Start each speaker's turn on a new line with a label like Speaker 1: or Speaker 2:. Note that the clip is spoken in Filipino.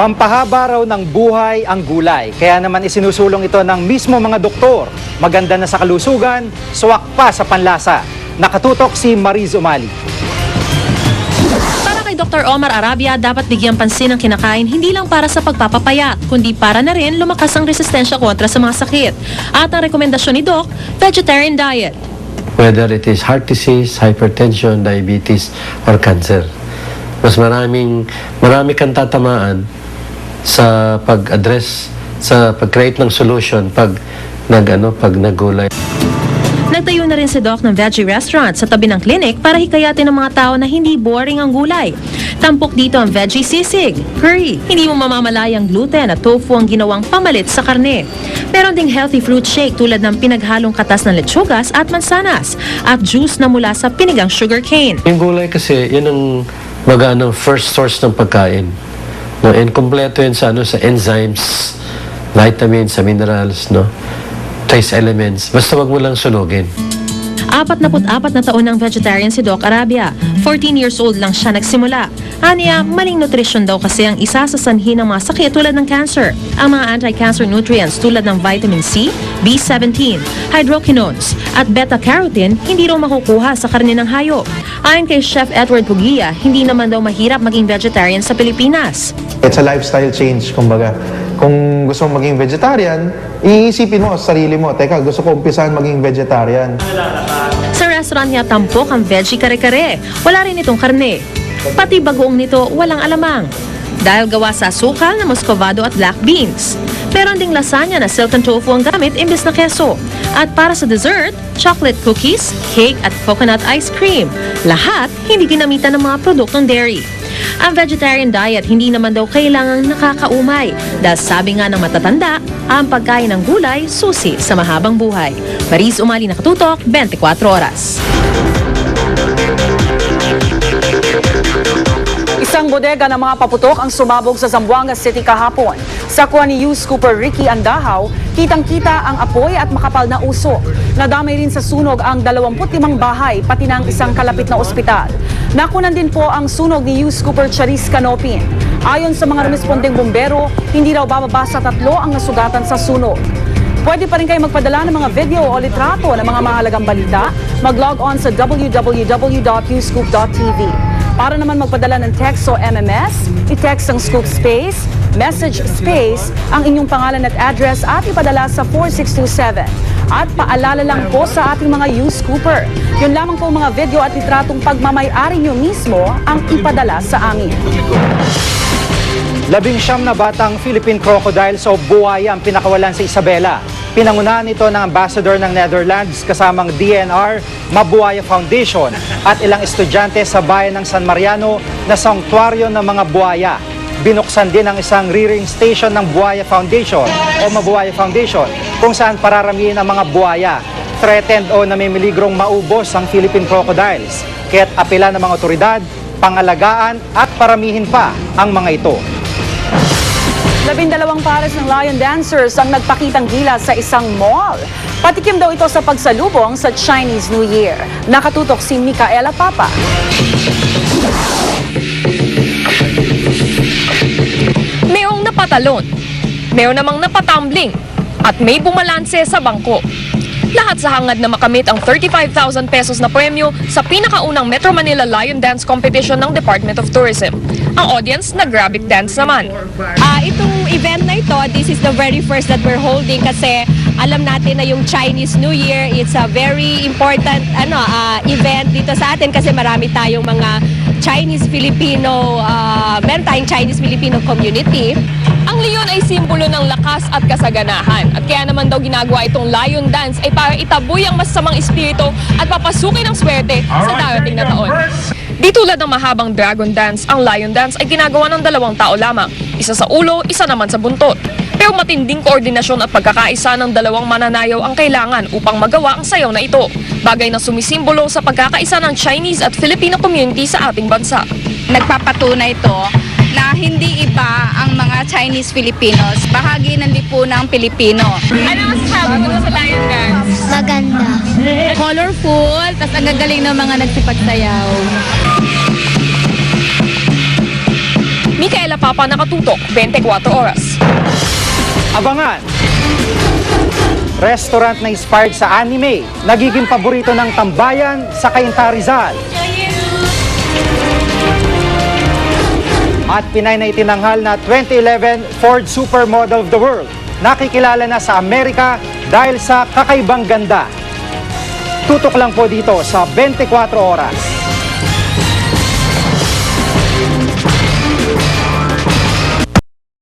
Speaker 1: Pampahaba raw ng buhay ang gulay, kaya naman isinusulong ito ng mismo mga doktor. Maganda na sa kalusugan, suwak pa sa panlasa. Nakatutok si Mariz Umali.
Speaker 2: Para kay Dr. Omar Arabia, dapat bigyang pansin ang kinakain hindi lang para sa pagpapapayat, kundi para na rin lumakas ang resistensya kontra sa mga sakit. At ang rekomendasyon ni Doc, vegetarian diet.
Speaker 3: Whether it is heart disease, hypertension, diabetes, or cancer. Mas marami kang tatamaan sa pag-address, sa pag-create ng solution pag naggulay.
Speaker 2: Nagtayo na rin si Doc ng veggie restaurant sa tabi ng clinic para hikayatin ng mga tao na hindi boring ang gulay. Tampok dito ang veggie sisig, curry, hindi mo mamamalayang gluten at tofu ang ginawang pamalit sa karne. Meron ding healthy fruit shake tulad ng pinaghalong katas ng lechugas at mansanas at juice na mula sa pinigang sugarcane.
Speaker 3: Yung gulay kasi, yun ang first source ng pagkain. No, and kompleto yun sa enzymes, vitamins, sa minerals, no, trace elements. Basta wag mo lang sunugin.
Speaker 2: 44 na taon ng vegetarian si Doc Arabia. 14 years old lang siya nagsimula. Aniya, maling nutrition daw kasi ang isa sa sanhi ng mga sakit tulad ng cancer. Ang mga anti-cancer nutrients tulad ng vitamin C, B17, hydroquinones at beta-carotene hindi raw makukuha sa karne ng hayop. Ayon kay Chef Edward Pugia, hindi naman daw mahirap maging vegetarian sa Pilipinas.
Speaker 4: It's a lifestyle change, kumbaga. Kung gusto mong maging vegetarian, iisipin mo sa sarili mo, teka, gusto ko umpisahan maging vegetarian.
Speaker 2: Sa restaurant niya, tampok ang veggie kare-kare. Wala rin itong karne. Pati bagoong nito, walang alamang. Dahil gawa sa asukal na muscovado at black beans. Meron ding lasagna na silken tofu ang gamit imbes na keso. At para sa dessert, chocolate cookies, cake at coconut ice cream. Lahat hindi ginamitan ng mga produktong dairy. Ang vegetarian diet hindi naman daw kailangang nakakaumay dahil sabi nga ng matatanda, ang pagkain ng gulay susi sa mahabang buhay. Mariz Umali, Nakatutok, 24 Oras.
Speaker 5: Isang bodega ng mga paputok ang sumabog sa Zamboanga City kahapon. Sa kuha ni News Cooper Ricky Andahaw, kitang-kita ang apoy at makapal na usok. Nadamay rin sa sunog ang 25 bahay, pati ng isang kalapit na ospital. Nakunan din po ang sunog ni News Cooper Charis Canopin. Ayon sa mga rumespondeng bumbero, hindi raw bababa sa 3 ang nasugatan sa sunog. Pwede pa rin kayo magpadala ng mga video o litrato ng mga mahalagang balita. Mag-log on sa www.newscoop.tv. Para naman magpadala ng text o MMS, i-text ang Scoop Space, Message Space, ang inyong pangalan at address at ipadala sa 4627. At paalala lang po sa ating mga News Cooper, yun lamang po mga video at litratong pagmamay-ari nyo mismo ang ipadala sa amin.
Speaker 1: 19 na batang Philippine crocodiles o buhaya ang pinakawalan sa Isabela. Pinangunahan ito ng ambassador ng Netherlands kasamang DNR, Mabuhaya Foundation at ilang estudyante sa bayan ng San Mariano na sanktuaryo ng mga buhaya. Binuksan din ang isang rearing station ng Buhaya Foundation o Mabuhaya Foundation kung saan pararamihin ang mga buhaya. Threatened o namimiligrong maubos ang Philippine crocodiles. Kaya't apela ng mga otoridad, pangalagaan at paramihin pa ang mga ito.
Speaker 5: 12 pares ng lion dancers ang nagpakitang gilas sa isang mall. Patikim daw ito sa pagsalubong sa Chinese New Year. Nakatutok si Micaela Papa.
Speaker 6: Mayroong napatalon, mayroon namang napatumbling, at may bumalanse sa bangko. Lahat sa hangad na makamit ang 35,000 pesos na premyo sa pinakaunang Metro Manila Lion Dance Competition ng Department of Tourism. Ang audience, nag-grabic dance naman.
Speaker 7: Itong event na ito, this is the very first that we're holding kasi alam natin na yung Chinese New Year, it's a very important event dito sa atin kasi marami tayong mga Chinese-Filipino, meron tayong Chinese-Filipino community.
Speaker 6: Ang leon ay simbolo ng lakas at kasaganahan. At kaya naman daw ginagawa itong lion dance ay para itaboy ang masasamang espiritu at papasukin ang swerte sa darating na taon. Di tulad ng mahabang dragon dance, ang lion dance ay ginagawa ng 2 tao lamang. Isa sa ulo, isa naman sa buntot. Pero matinding koordinasyon at pagkakaisa ng 2 mananayaw ang kailangan upang magawa ang sayaw na ito. Bagay na sumisimbolo sa pagkakaisa ng Chinese at Filipino community sa ating bansa.
Speaker 7: Nagpapatunay ito na hindi iba ang mga Chinese Filipinos, bahagi ng lipunang Pilipino.
Speaker 6: Ano masasabi mo sa lion dance?
Speaker 8: Maganda.
Speaker 7: Colorful, tas ang gagaling ng mga nagsipagsayaw.
Speaker 6: Micaela Papa. Papa Nakatutok, 24 oras.
Speaker 1: Abangan! Restaurant na inspired sa anime, nagiging paborito ng tambayan sa Cainta, Rizal. At Pinay na itinanghal na 2011 Ford Supermodel of the World. Nakikilala na sa Amerika dahil sa kakaibang ganda. Tutok lang po dito sa 24 oras.